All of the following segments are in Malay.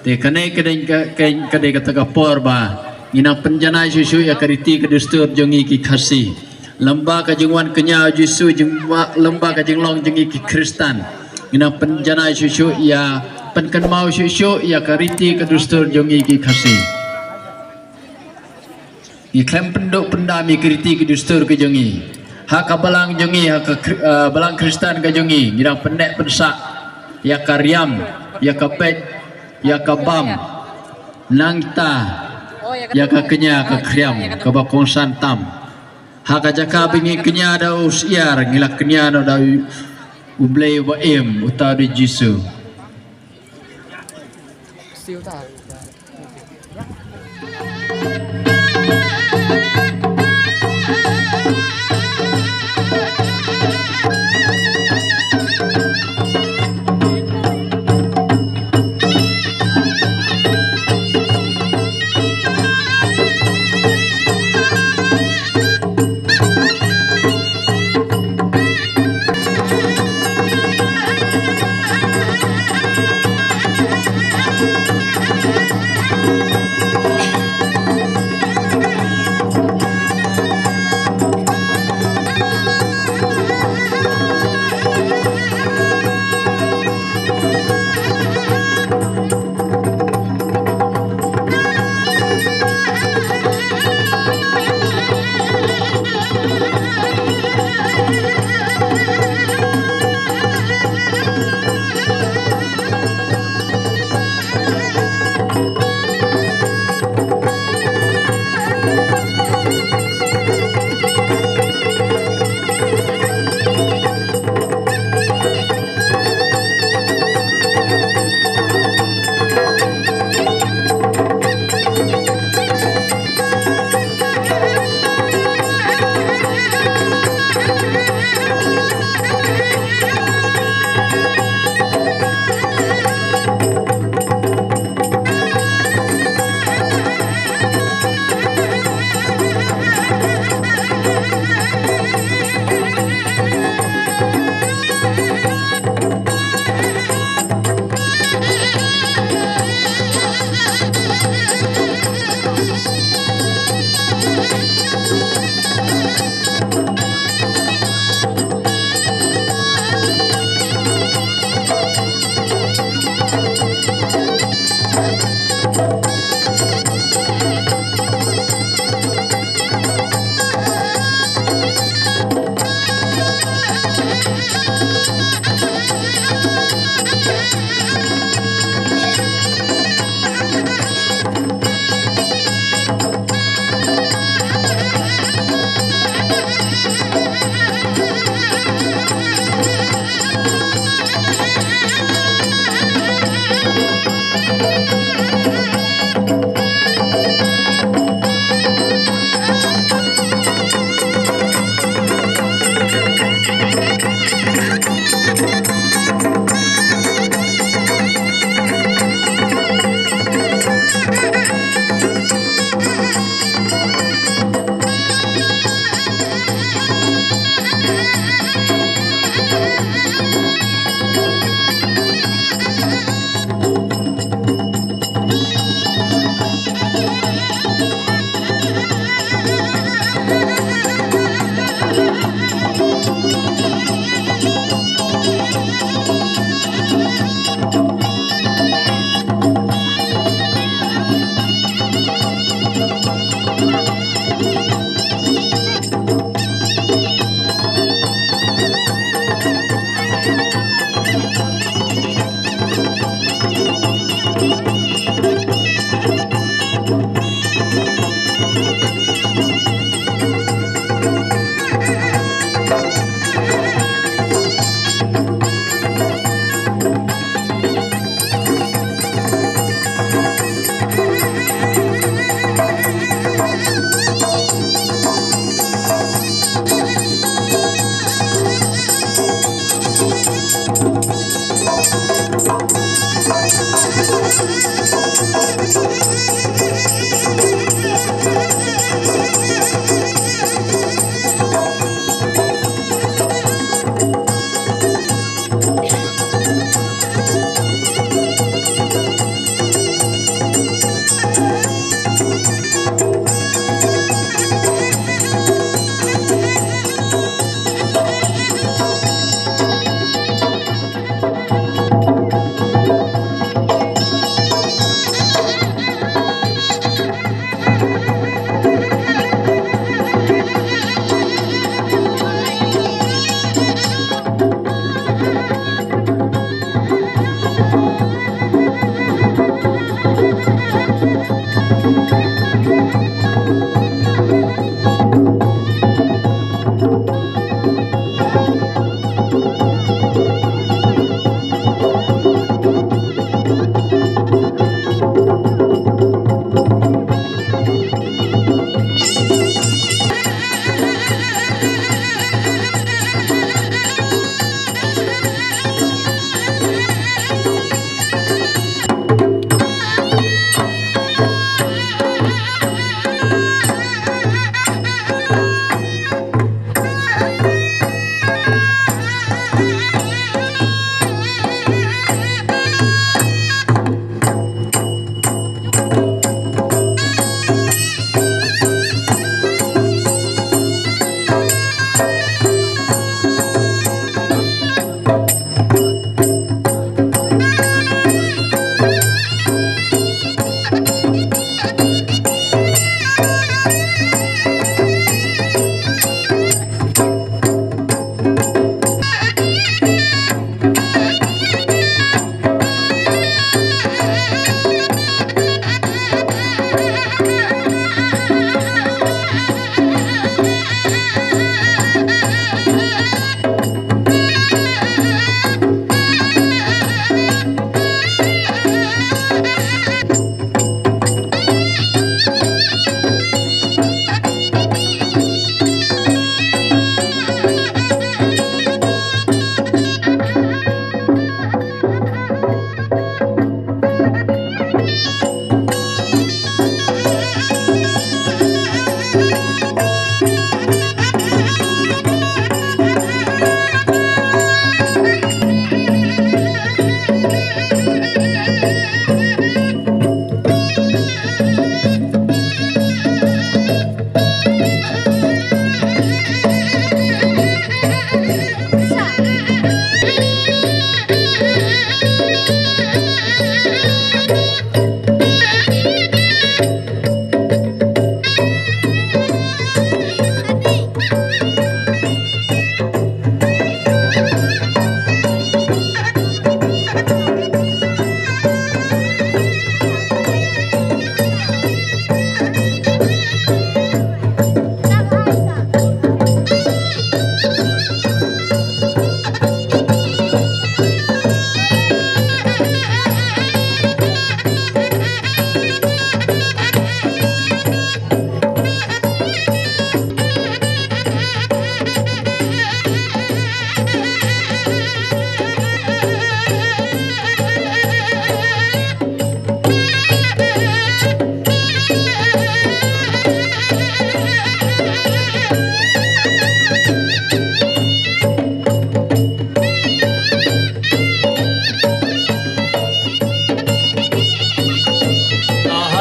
te kanai kadai kata kapor ba ina penjana susu ya kariti kedustur jongi ki khasi lamba ka jengwan kenya jisu lamba ka jenglong jengi ki Kristen ina penjana susu ya penkan mau susu ya kariti kedustur jongi ki khasi iklem penduk pendami kriti kedustur ke jongi hak balang jongi hak balang Kristen ke jongi ina pendek pensak ya karyam ya kapet ya kabam nangta ya ka kenya ka kriam ka bakong santam haka jaka bingi kenya da usiar ngilak kenya no da ublay wa em uta di jisu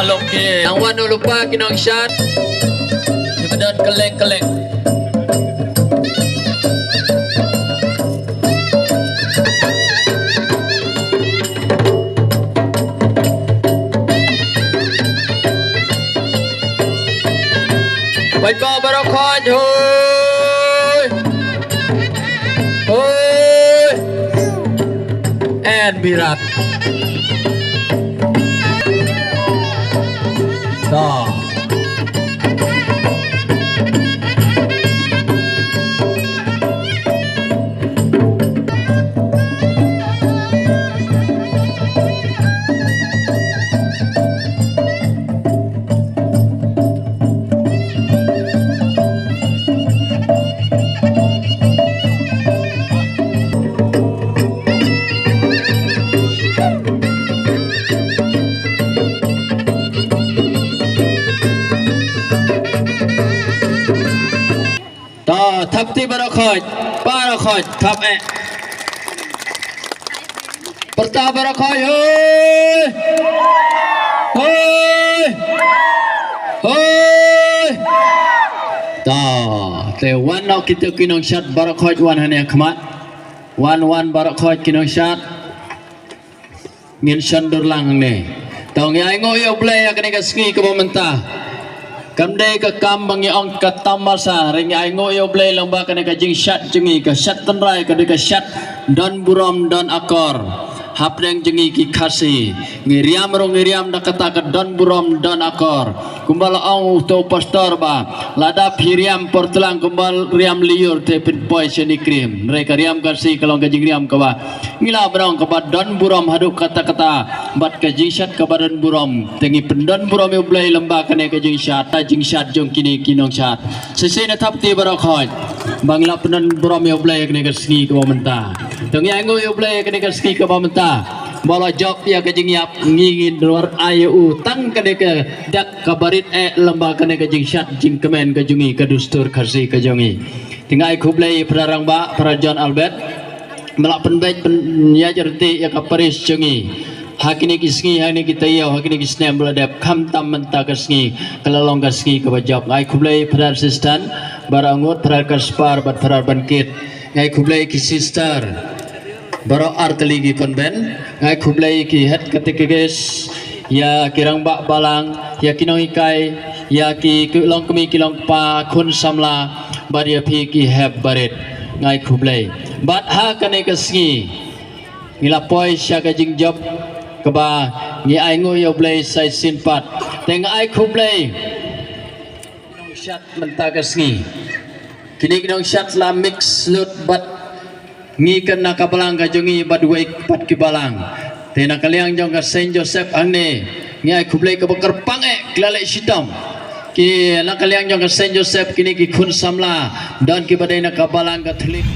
halok ke ang wan lupa kinong shot kemudian kelek-kelek baik kau barokah hoi hoi and birat dah Thapti barakhat thap perta barakhat hoi hoi hoi ta te wan no kita kinong shat barakhat wan hanya khamat wan barakhat kinong shat ngin sandur lang ne tong ai ngoyo play akane ka ski ka momenta kamdai ka kambang yang ka tamasa ring ai ngoyo play lomba kana ka jing shat jengi ka shat tanrai ka de ka shat don buram don akor hapdeng jengi ki khasi ngiriam da kata ka don buram don akor kumbal au to pastor ba lada phiriam portlang kumbal riam liur te pin poi seni krim mereka riam kasi kalau ka jing riam ka ba ngila brong ka ba don buram haduk kata-kata bat ka jing shat ka badan buram tengi pendon buram yo play lomba kana ka jing shat jing shat jong kini kinong shat sesena thapti barakhat bangla penan buram yo play kana ka ski ka menta tong yang yo play kana ka ski ka menta bala job ya ka jing yap ngingin luar ayu tang kana ka dak kabarit lomba kana ka jing shat jing kemen ka jungi ka dustur khasi ka jongi tingai khublai prarang ba pra John Albert melak penbaik penyajarti ya ka Paris jongi hakini kisngi hakini kita ya hakini kisnem beladap kam tam menta kisngi kelalong kisngi ke bajab ngai khublai prar sistan barangut prar kaspar bat prar bankit ngai khublai ki sister baro arteli gi konben ngai khublai ki het ketikes ya kirang bak balang ya kinong ikai ya ki long kemi kilong pa kun samla baria pi ki heb baret ngai khublai bat ha kane kisngi ngila poi sya ka jing job keba ngi ai ngoyo blay sai sinpat teng ai khublai kinong shat menta kasngi kini kinong shat la mix lut bat ngi kan nakabalang ka jongi bat wei pat kibalang tena kaliang jong ka Saint Joseph angne ngi ai khublai ka bakar pange klale sitam ki na kaliang jong ka Saint Joseph kini ki khun samla dan ki badai nakabalang ka thlik